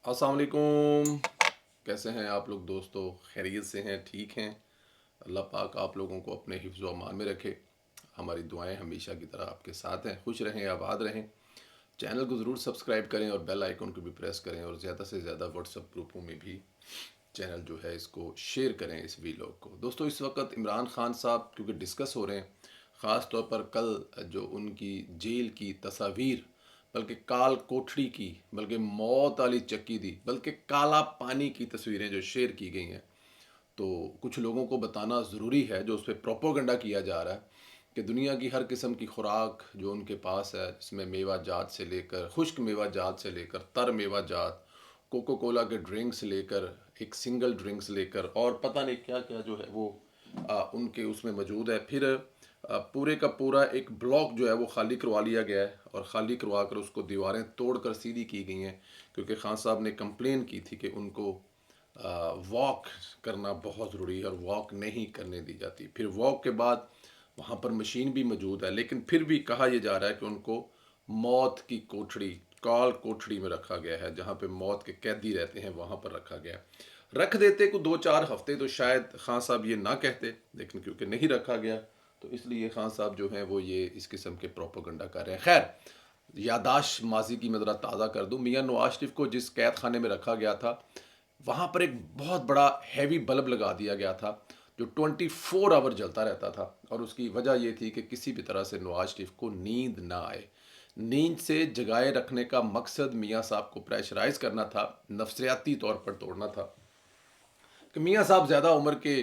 अस्सलाम वालेकुम। कैसे हैं आप लोग दोस्तों? खैरियत से हैं? ठीक हैं? अल्लाह पाक आप लोगों को अपने हिफ्ज़ व अमान में रखे। हमारी दुआएं हमेशा की तरह आपके साथ हैं। खुश रहें, आबाद रहें। चैनल को ज़रूर सब्सक्राइब करें और बेल आइकन को भी प्रेस करें और ज़्यादा से ज़्यादा व्हाट्सएप ग्रुपों में भी चैनल जो है इसको शेयर करें, इस वीलॉग को। दोस्तों, इस वक्त इमरान खान साहब क्योंकि डिस्कस हो रहे हैं, ख़ास तौर पर कल जो उनकी जेल की तस्वीर, बल्कि काल कोठरी की, बल्कि मौत वाली चक्की दी, बल्कि काला पानी की तस्वीरें जो शेयर की गई हैं, तो कुछ लोगों को बताना ज़रूरी है जो उस पर प्रोपोगंडा किया जा रहा है कि दुनिया की हर किस्म की खुराक जो उनके पास है, इसमें मेवा जात से लेकर, खुश्क मेवा जात से लेकर, तर मेवा जात, कोको कोला के ड्रिंक्स लेकर, एक सिंगल ड्रिंक्स लेकर और पता नहीं क्या क्या जो है वो उनके उसमें मौजूद है। फिर पूरे का पूरा एक ब्लॉक जो है वो खाली करवा लिया गया है और ख़ाली करवा कर उसको दीवारें तोड़ कर सीधी की गई हैं, क्योंकि खान साहब ने कंप्लेन की थी कि उनको वॉक करना बहुत ज़रूरी है और वॉक नहीं करने दी जाती। फिर वॉक के बाद वहाँ पर मशीन भी मौजूद है, लेकिन फिर भी कहा यह जा रहा है कि उनको मौत की कोठड़ी, काल कोठड़ी में रखा गया है, जहाँ पे मौत के कैदी रहते हैं वहाँ पर रखा गया है। रख देते को 2-4 हफ्ते तो शायद खान साहब ये ना कहते, लेकिन क्योंकि नहीं रखा गया तो इसलिए खान साहब जो हैं वो ये इस किस्म के प्रोपोगंडा कर रहे हैं। खैर, यादाश्त माजी की मैं ज़रा ताज़ा कर दूँ। मियाँ नवाज शरीफ को जिस कैद खाने में रखा गया था, वहाँ पर एक बहुत बड़ा हैवी बल्ब लगा दिया गया था जो 24 आवर जलता रहता था, और उसकी वजह यह थी कि किसी भी तरह से नवाज शरीफ को नींद ना आए। नींद से जगाए रखने का मकसद मियाँ साहब को प्रेशराइज करना था, नफसियाती तौर पर तोड़ना था कि मियाँ साहब ज़्यादा उम्र के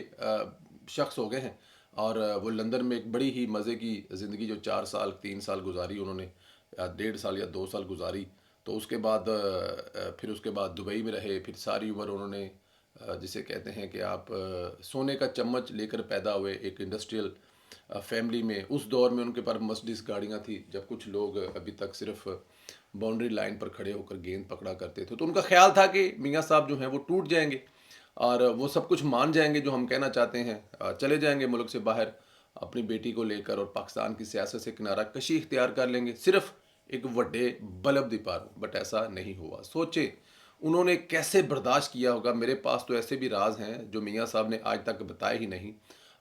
शख्स हो गए हैं और वो लंदन में एक बड़ी ही मज़े की ज़िंदगी जो 4 साल 3 साल गुजारी उन्होंने, 1.5 साल या 2 साल गुजारी, तो उसके बाद फिर उसके बाद दुबई में रहे। फिर सारी उम्र उन्होंने जिसे कहते हैं कि आप सोने का चम्मच लेकर पैदा हुए एक इंडस्ट्रियल फैमिली में। उस दौर में उनके पास मर्सिडीज गाड़ियाँ थी, जब कुछ लोग अभी तक सिर्फ बाउंड्री लाइन पर खड़े होकर गेंद पकड़ा करते थे। तो उनका ख्याल था कि मियाँ साहब जो हैं वो टूट जाएंगे और वो सब कुछ मान जाएंगे जो हम कहना चाहते हैं, चले जाएंगे मुल्क से बाहर अपनी बेटी को लेकर और पाकिस्तान की सियासत से किनारा कशी इख्तियार कर लेंगे, सिर्फ एक वड्डे बल्ब दी पारो। बट ऐसा नहीं हुआ। सोचे उन्होंने कैसे बर्दाश्त किया होगा। मेरे पास तो ऐसे भी राज हैं जो मियाँ साहब ने आज तक बताए ही नहीं।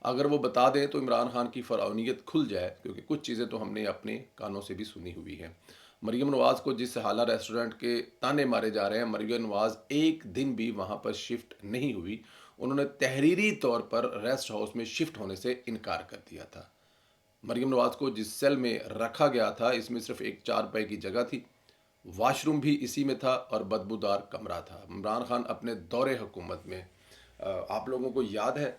अगर वो बता दें तो इमरान खान की फ़िरौनियत खुल जाए, क्योंकि कुछ चीज़ें तो हमने अपने कानों से भी सुनी हुई हैं। मरीम नवाज़ को जिस हाला रेस्टोरेंट के ताने मारे जा रहे हैं, मरीम नवाज़ एक दिन भी वहाँ पर शिफ्ट नहीं हुई। उन्होंने तहरीरी तौर पर रेस्ट हाउस में शिफ्ट होने से इनकार कर दिया था। मरीम नवाज़ को जिस सेल में रखा गया था, इसमें सिर्फ एक चारपाई की जगह थी, वाशरूम भी इसी में था और बदबूदार कमरा था। इमरान खान अपने दौरे हुकूमत में, आप लोगों को याद है,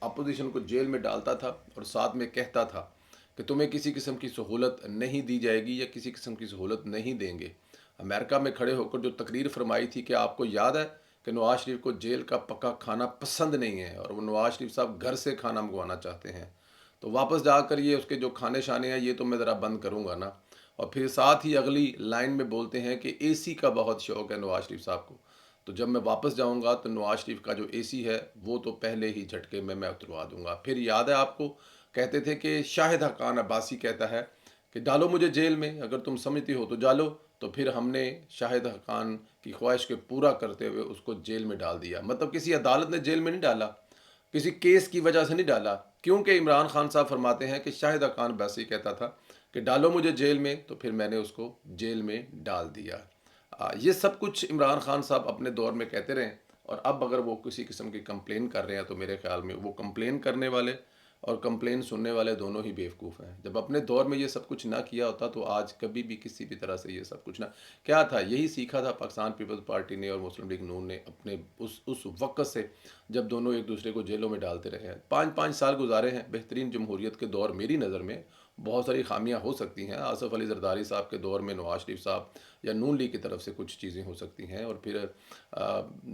अपोजिशन को जेल में डालता था और साथ में कहता था कि तुम्हें किसी किस्म की सहूलत नहीं दी जाएगी या किसी किस्म की सहूलत नहीं देंगे। अमेरिका में खड़े होकर जो तकरीर फरमाई थी कि आपको याद है कि नवाज शरीफ को जेल का पका खाना पसंद नहीं है और वो नवाज शरीफ साहब घर से खाना मंगवाना चाहते हैं, तो वापस जाकर ये उसके जो खाने शाने हैं ये तो मैं ज़रा बंद करूँगा ना। और फिर साथ ही अगली लाइन में बोलते हैं कि एसी का बहुत शौक़ है नवाज शरीफ साहब को, तो जब मैं वापस जाऊंगा तो नवाज शरीफ का जो एसी है वो तो पहले ही झटके में मैं उतरवा दूंगा। फिर याद है आपको, कहते थे कि शाहिद हकान अब्बासी कहता है कि डालो मुझे जेल में, अगर तुम समझती हो तो डालो। तो फिर हमने शाहिद हकान की ख्वाहिश के पूरा करते हुए उसको जेल में डाल दिया। मतलब किसी अदालत ने जेल में नहीं डाला, किसी केस की वजह से नहीं डाला, क्योंकि इमरान खान साहब फरमाते हैं कि शाहिद खान वैसे ही कहता था कि डालो मुझे जेल में, तो फिर मैंने उसको जेल में डाल दिया। ये सब कुछ इमरान खान साहब अपने दौर में कहते रहे, और अब अगर वो किसी किस्म की कंप्लेन कर रहे हैं तो मेरे ख्याल में वो कंप्लेन करने वाले और कंप्लेन सुनने वाले दोनों ही बेवकूफ़ हैं। जब अपने दौर में ये सब कुछ ना किया होता तो आज कभी भी किसी भी तरह से ये सब कुछ ना क्या था। यही सीखा था पाकिस्तान पीपल्स पार्टी ने और मुस्लिम लीग नून ने अपने उस वक़्त से, जब दोनों एक दूसरे को जेलों में डालते रहे हैं। 5-5 साल गुजारे हैं बेहतरीन जमहूरियत के दौर। मेरी नज़र में बहुत सारी खामियां हो सकती हैं, आसफ़ अली ज़रदारी साहब के दौर में नवाज शरीफ साहब या नून लीग की तरफ से कुछ चीज़ें हो सकती हैं, और फिर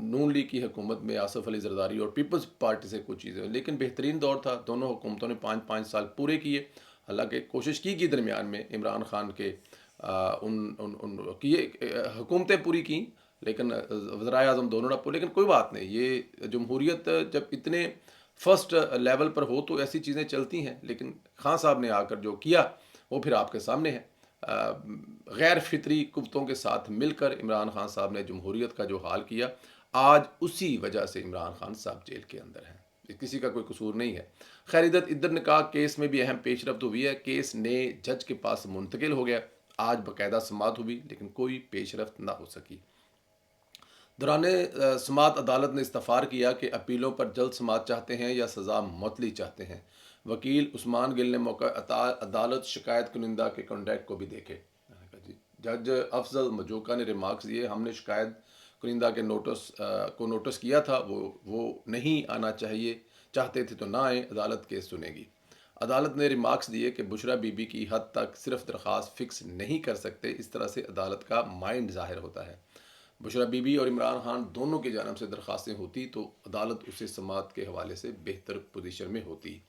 नून लीग की हुकूमत में आसफ़ अली ज़रदारी और पीपल्स पार्टी से कुछ चीज़ें, लेकिन बेहतरीन दौर था। दोनों हुकूमतों ने 5-5 साल पूरे किए। हालांकि कोशिश की दरमियान में इमरान खान के उन किए हुकूमतें पूरी की, लेकिन वज़राए आज़म दोनों ना पूरे। लेकिन कोई बात नहीं, ये जमहूरियत जब इतने फर्स्ट लेवल पर हो तो ऐसी चीज़ें चलती हैं। लेकिन खान साहब ने आकर जो किया वो फिर आपके सामने है। गैर फितरी कुव्वतों के साथ मिलकर इमरान खान साहब ने जमहूरियत का जो हाल किया, आज उसी वजह से इमरान खान साहब जेल के अंदर हैं। ये किसी का कोई कसूर नहीं है। खैर, इद्दत निकाह केस में भी अहम पेशरफ्त हुई है। केस ने जज के पास मुंतकिल हो गया। आज बाकायदा समाअत हुई, लेकिन कोई पेशरफ्त ना हो सकी। दौरान समाअत अदालत ने इस्तफ़ार किया कि अपीलों पर जल्द समाअत चाहते हैं या सज़ा मुअत्तली चाहते हैं। वकील उस्मान गिल ने मौका अदालत शिकायत कुनिंदा के कॉन्टैक्ट को भी देखे। मैंने कहा जी। जज अफजल मजोका ने रिमार्क्स दिए, हमने शिकायत कुनिंदा के नोटिस किया था, वो नहीं आना चाहिए, चाहते थे तो ना आए, अदालत केस सुनेगी। अदालत ने रिमार्क्स दिए कि बुशरा बीबी की हद तक सिर्फ दरख्वास्त फिक्स नहीं कर सकते, इस तरह से अदालत का माइंड ज़ाहिर होता है। बुशरा बीबी और इमरान खान दोनों की जानब से दरख्वास्तें होती तो अदालत उसे समाअत के हवाले से बेहतर पोजीशन में होती।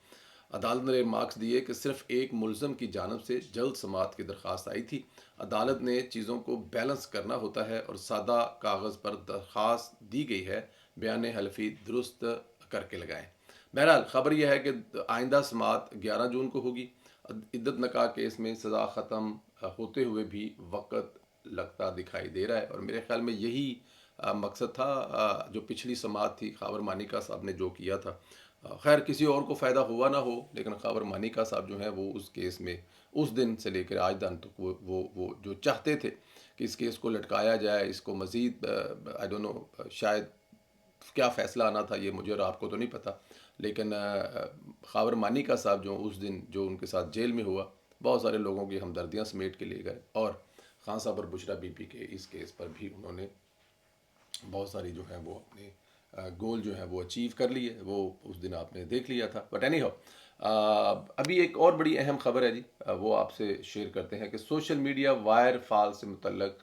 अदालत ने मार्क्स दिए कि सिर्फ एक मुलजम की जानब से जल्द समाअत की दरख्वास्त आई थी। अदालत ने चीज़ों को बैलेंस करना होता है और सादा कागज़ पर दरख्वास्त दी गई है, बयान हल्फी दुरुस्त करके लगाएं। बहरहाल खबर यह है कि आइंदा समाअत 11 जून को होगी। इद्दत निकाह केस में सज़ा ख़त्म होते हुए भी वक़्त लगता दिखाई दे रहा है, और मेरे ख्याल में यही मकसद था जो पिछली समाअत थी खावर मानिका साहब ने जो किया था। खैर, किसी और को फ़ायदा हुआ ना हो, लेकिन खावर मानिका साहब जो हैं वो उस केस में उस दिन से लेकर आज दिन तक वो जो चाहते थे कि इस केस को लटकाया जाए, इसको मज़ीद आई डोंट नो, शायद क्या फ़ैसला आना था ये मुझे और आपको तो नहीं पता, लेकिन खावर मानिका साहब जो उस दिन जो उनके साथ जेल में हुआ, बहुत सारे लोगों की हमदर्दियाँ समेट के ले गए, और खान साहब और बुशरा बीबी के इस केस पर भी उन्होंने बहुत सारी जो है वो अपने गोल जो है वो अचीव कर लिए। वो उस दिन आपने देख लिया था। बट एनी हाउ, अभी एक और बड़ी अहम खबर है जी, वो आपसे शेयर करते हैं कि सोशल मीडिया वायर फॉल से मुतल्लक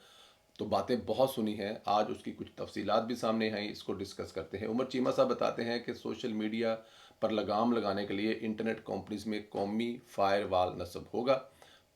तो बातें बहुत सुनी हैं, आज उसकी कुछ तफसीलात भी सामने हैं, इसको डिस्कस करते हैं। उमर चीमा साहब बताते हैं कि सोशल मीडिया पर लगाम लगाने के लिए इंटरनेट कंपनीज में कौमी फायरवॉल नस्ब होगा।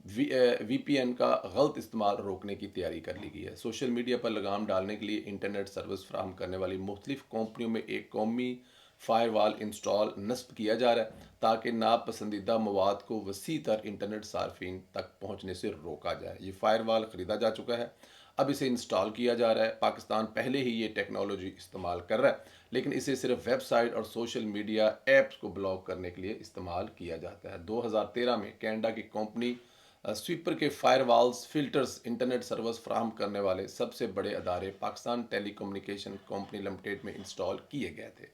वीपीएन का गलत इस्तेमाल रोकने की तैयारी कर ली गई है। सोशल मीडिया पर लगाम डालने के लिए इंटरनेट सर्विस फ्राहम करने वाली मुख्तलिफ कंपनियों में एक कौमी फायरवॉल इंस्टॉल नस्ब किया जा रहा है, ताकि नापसंदीदा मवाद को वसी तर इंटरनेट सार्फिन तक पहुँचने से रोका जाए। ये फायरवॉल ख़रीदा जा चुका है, अब इसे इंस्टॉल किया जा रहा है। पाकिस्तान पहले ही ये टेक्नोलॉजी इस्तेमाल कर रहा है, लेकिन इसे सिर्फ वेबसाइट और सोशल मीडिया ऐप्स को ब्लॉक करने के लिए इस्तेमाल किया जाता है। 2013 में कनाडा की कंपनी स्वीपर के फायरवॉल्स फिल्टर्स इंटरनेट सर्विस फ्राहम करने वाले सबसे बड़े अदारे पाकिस्तान टेलीकम्युनिकेशन कंपनी लिमिटेड में इंस्टॉल किए गए थे।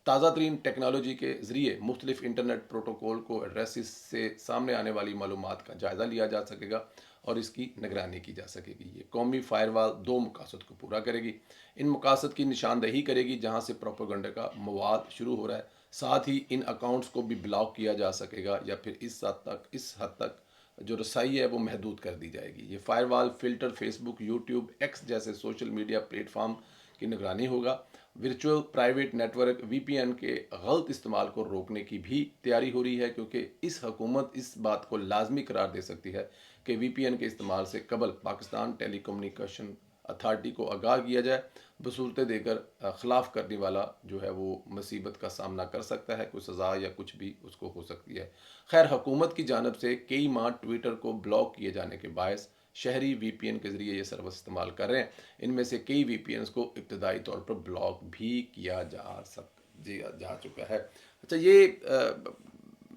ताज़ा तरीन टेक्नोलॉजी के ज़रिए मुख्तलिफ इंटरनेट प्रोटोकॉल को एड्रेसिस से सामने आने वाली मालूमात का जायज़ा लिया जा सकेगा और इसकी निगरानी की जा सकेगी। ये कौमी फायरवॉल दो मकासद को पूरा करेगी। इन मकासद की निशानदही करेगी जहाँ से प्रोपोगंडा का मवाद शुरू हो रहा है, साथ ही इन अकाउंट्स को भी ब्लॉक किया जा सकेगा या फिर इस हद तक जो रसाई है वो महदूद कर दी जाएगी। ये firewall filter Facebook, YouTube, x जैसे सोशल मीडिया प्लेटफॉर्म की निगरानी होगा। वर्चुअल प्राइवेट नेटवर्क वीपीएन के गलत इस्तेमाल को रोकने की भी तैयारी हो रही है, क्योंकि इस हुकूमत इस बात को लाजमी करार दे सकती है कि वीपीएन के इस्तेमाल से कबल पाकिस्तान टेलीकम्युनिकेशन अथॉरिटी को आगाह किया जाए। बसूरतें देकर खिलाफ करने वाला जो है वो मुसीबत का सामना कर सकता है, कोई सज़ा या कुछ भी उसको हो सकती है। खैर, हुकूमत की जानब से कई माह ट्विटर को ब्लॉक किए जाने के बायस शहरी वीपीएन के ज़रिए ये सर्विस इस्तेमाल कर रहे हैं। इनमें से कई वीपीएन को इब्तदाई तौर पर ब्लॉक भी किया जा चुका है। अच्छा, ये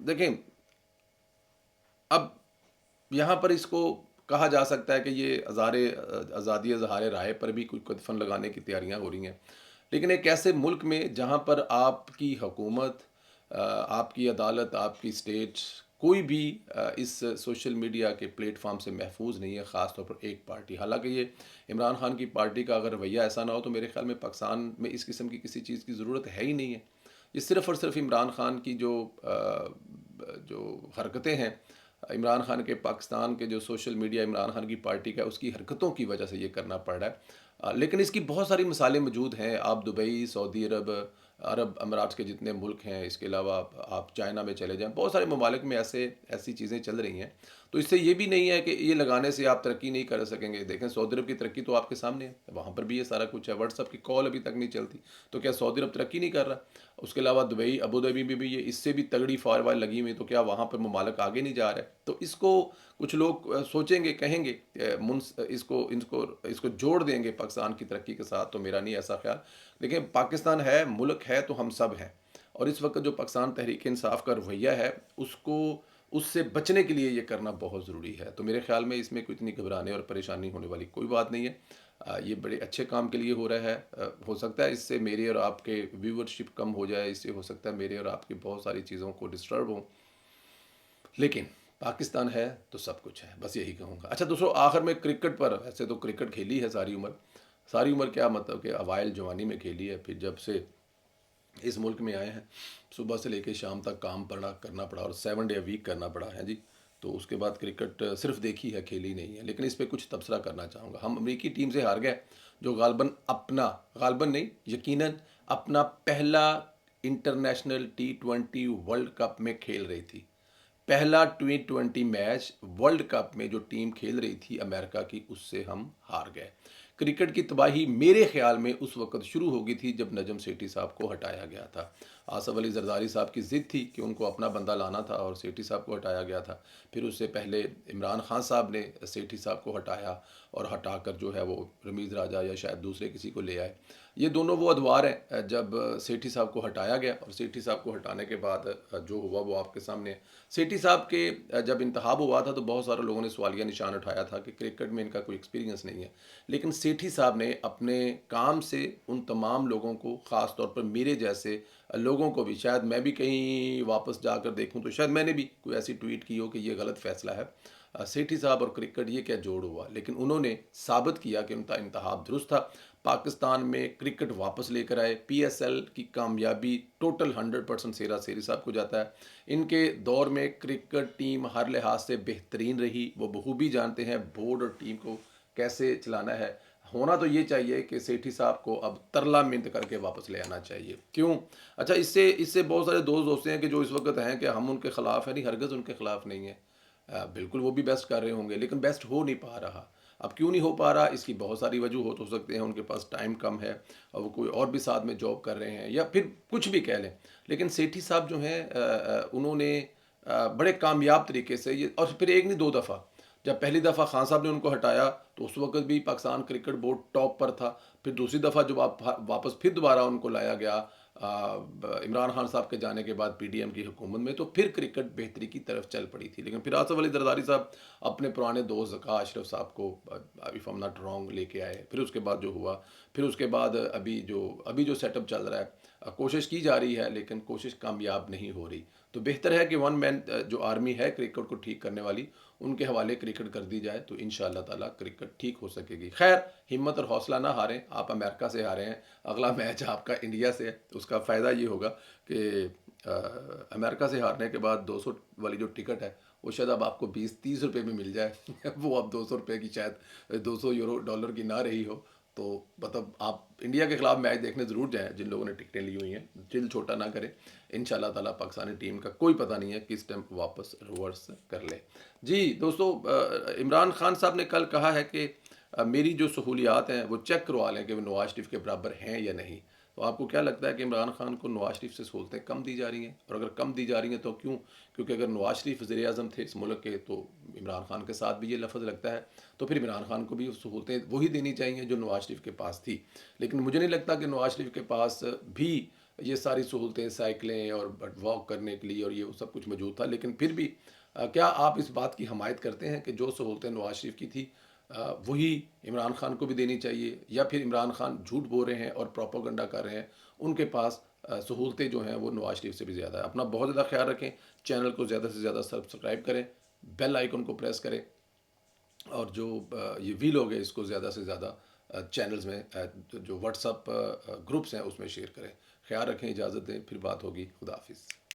देखें, अब यहाँ पर इसको कहा जा सकता है कि ये आज़ादी इज़हार राय पर भी कुछ कदफन लगाने की तैयारियाँ हो रही हैं, लेकिन एक ऐसे मुल्क में जहाँ पर आपकी हुकूमत, आपकी अदालत, आपकी स्टेट, कोई भी इस सोशल मीडिया के प्लेटफॉर्म से महफूज नहीं है, ख़ास तौर पर एक पार्टी। हालांकि ये इमरान खान की पार्टी का अगर रवैया ऐसा ना हो तो मेरे ख्याल में पाकिस्तान में इस किस्म की किसी चीज़ की ज़रूरत है ही नहीं है। ये सिर्फ़ और सिर्फ इमरान खान की जो हरकतें हैं, इमरान खान के पाकिस्तान के जो सोशल मीडिया इमरान खान की पार्टी का, उसकी हरकतों की वजह से ये करना पड़ रहा है। लेकिन इसकी बहुत सारी मिसालें मौजूद हैं। आप दुबई, सऊदी अरब, अरब अमीरात के जितने मुल्क हैं, इसके अलावा आप चाइना में चले जाएँ, बहुत सारे ममालिक में ऐसी चीज़ें चल रही हैं। तो इससे ये भी नहीं है कि ये लगाने से आप तरक्की नहीं कर सकेंगे। देखें सऊदी अरब की तरक्की तो आपके सामने है, वहाँ पर भी ये सारा कुछ है। व्हाट्सएप की कॉल अभी तक नहीं चलती, तो क्या सऊदी अरब तरक्की नहीं कर रहा? उसके अलावा दुबई, अबू धाबी में भी ये इससे भी तगड़ी फायरवाल लगी हुई है, तो क्या वहाँ पर ममालिक आगे नहीं जा रहे? तो इसको कुछ लोग सोचेंगे, कहेंगे, इसको इनको इसको जोड़ देंगे पाकिस्तान की तरक्की के साथ, तो मेरा नहीं ऐसा ख्याल। देखिए पाकिस्तान है, मुल्क है, तो हम सब हैं। और इस वक्त जो पाकिस्तान तहरीक इंसाफ का रवैया है, उसको उससे बचने के लिए ये करना बहुत ज़रूरी है। तो मेरे ख्याल में इसमें कोई इतनी घबराने और परेशानी होने वाली कोई बात नहीं है। ये बड़े अच्छे काम के लिए हो रहा है। हो सकता है इससे मेरे और आपके व्यूवरशिप कम हो जाए, इससे हो सकता है मेरे और आपकी बहुत सारी चीज़ों को डिस्टर्ब हो, लेकिन पाकिस्तान है तो सब कुछ है, बस यही कहूँगा। अच्छा दोस्तों, आखिर में क्रिकेट पर, ऐसे तो क्रिकेट खेली है सारी उम्र क्या मतलब कि अवाइल जवानी में खेली है, फिर जब से इस मुल्क में आए हैं सुबह से लेकर शाम तक काम पड़ा करना पड़ा और 7 डे वीक करना पड़ा है जी। तो उसके बाद क्रिकेट सिर्फ देखी है, खेली नहीं है। लेकिन इस पर कुछ तबसरा करना चाहूँगा। हम अमेरिकी टीम से हार गए, जो गालबन नहीं, यकीनन अपना पहला इंटरनेशनल T20 वर्ल्ड कप में खेल रही थी। पहला T20 मैच वर्ल्ड कप में जो टीम खेल रही थी अमेरिका की, उससे हम हार गए। क्रिकेट की तबाही मेरे ख्याल में उस वक्त शुरू हो गई थी जब नजम सेठी साहब को हटाया गया था। आसफ अली जरदारी साहब की ज़िद थी कि उनको अपना बंदा लाना था और सेठी साहब को हटाया गया था। फिर उससे पहले इमरान खान साहब ने सेठी साहब को हटाया और हटाकर जो है वो रमीज़ राजा या शायद दूसरे किसी को ले आए। ये दोनों वो अदवार हैं। जब सेठी साहब को हटाया गया और सेठी साहब को हटाने के बाद जो हुआ वो आपके सामने है। सेठी साहब के जब इंतखाब हुआ था तो बहुत सारे लोगों ने सवालिया निशान उठाया था कि क्रिकेट में इनका कोई एक्सपीरियंस नहीं है। लेकिन सेठी साहब ने अपने काम से उन तमाम लोगों को, ख़ास तौर पर मेरे जैसे लोगों को भी, शायद मैं भी कहीं वापस जाकर देखूं तो शायद मैंने भी कोई ऐसी ट्वीट की हो कि ये गलत फैसला है। सेठी साहब और क्रिकेट ये क्या जोड़ हुआ, लेकिन उन्होंने साबित किया कि उनका इंतखाब दुरुस्त था। पाकिस्तान में क्रिकेट वापस लेकर आए। PSL की कामयाबी टोटल 100% सेरा सेरी साहब को जाता है। इनके दौर में क्रिकेट टीम हर लिहाज से बेहतरीन रही। वो बखूबी जानते हैं बोर्ड और टीम को कैसे चलाना है। होना तो ये चाहिए कि सेठी साहब को अब तरला मिन्त करके वापस ले आना चाहिए। क्यों? अच्छा, इससे इससे बहुत सारे दोस्त होते हैं कि जो इस वक्त हैं कि हम उनके खिलाफ है, नहीं, हरगज़ उनके खिलाफ नहीं है। बिल्कुल वो भी बेस्ट कर रहे होंगे, लेकिन बेस्ट हो नहीं पा रहा। अब क्यों नहीं हो पा रहा, इसकी बहुत सारी वजह हो सकते हैं। उनके पास टाइम कम है और वो कोई और भी साथ में जॉब कर रहे हैं या फिर कुछ भी कह लें। लेकिन सेठी साहब जो हैं उन्होंने बड़े कामयाब तरीके से ये, और फिर एक नहीं दो दफ़ा, जब पहली दफ़ा खान साहब ने उनको हटाया तो उस वक्त भी पाकिस्तान क्रिकेट बोर्ड टॉप पर था। फिर दूसरी दफ़ा जब वापस फिर दोबारा उनको लाया गया इमरान खान साहब के जाने के बाद PDM की हुकूमत में, तो फिर क्रिकेट बेहतरी की तरफ चल पड़ी थी। लेकिन फिर आसफ अली जरदारी साहब अपने पुराने दोस्त ज़का अशरफ साहब को, if I am not wrong, लेके आए। फिर उसके बाद जो हुआ, फिर उसके बाद अभी जो सेटअप चल रहा है, कोशिश की जा रही है लेकिन कोशिश कामयाब नहीं हो रही। तो बेहतर है कि वन मैन जो आर्मी है क्रिकेट को ठीक करने वाली, उनके हवाले क्रिकेट कर दी जाए तो इंशाअल्लाह ताला क्रिकेट ठीक हो सकेगी। खैर, हिम्मत और हौसला ना हारें। आप अमेरिका से हारे हैं, अगला मैच आपका इंडिया से है। उसका फ़ायदा ये होगा कि अमेरिका से हारने के बाद 200 वाली जो टिकट है वो शायद अब आपको 20-30 रुपये में मिल जाए वो अब 200 रुपये की, शायद 200 यूरो डॉलर की ना रही हो। तो मतलब आप इंडिया के खिलाफ मैच देखने ज़रूर जाएं, जिन लोगों ने टिकटें ली हुई हैं। दिल छोटा ना करें। इंशाल्लाह ताला पाकिस्तानी टीम का कोई पता नहीं है किस टाइम वापस रिवर्स कर ले। जी दोस्तों, इमरान खान साहब ने कल कहा है कि मेरी जो सहूलियात हैं वो चेक करवा लें कि वो नवाज शरीफ के बराबर हैं या नहीं। तो आपको क्या लगता है कि इमरान खान को नवाज शरीफ से सहूलतें कम दी जा रही हैं? और अगर कम दी जा रही हैं तो क्यों? क्योंकि अगर नवाज शरीफ वज़ीर आज़म थे इस मुल्क के तो इमरान खान के साथ भी ये लफ्ज़ लगता है, तो फिर इमरान खान को भी सहूलतें वही देनी चाहिए जो नवाज शरीफ के पास थी। लेकिन मुझे नहीं लगता कि नवाज शरीफ के पास भी ये सारी सहूलतें, साइकिलें और वॉक करने के लिए और ये सब कुछ मौजूद था। लेकिन फिर भी क्या आप इस बात की हमायत करते हैं कि जो सहूलतें नवाज शरीफ की थी वही इमरान खान को भी देनी चाहिए, या फिर इमरान खान झूठ बोल रहे हैं और प्रोपोगंडा कर रहे हैं, उनके पास सहूलतें जो हैं वो नवाज शरीफ से भी ज़्यादा है? अपना बहुत ज़्यादा ख्याल रखें। चैनल को ज़्यादा से ज़्यादा सब्सक्राइब करें, बेल आइकन को प्रेस करें, और जो ये वीलॉग है इसको ज़्यादा से ज़्यादा चैनल्स में, जो व्हाट्सअप ग्रुप्स हैं उसमें शेयर करें। ख्याल रखें, इजाज़त दें, फिर बात होगी। खुदा हाफिज़।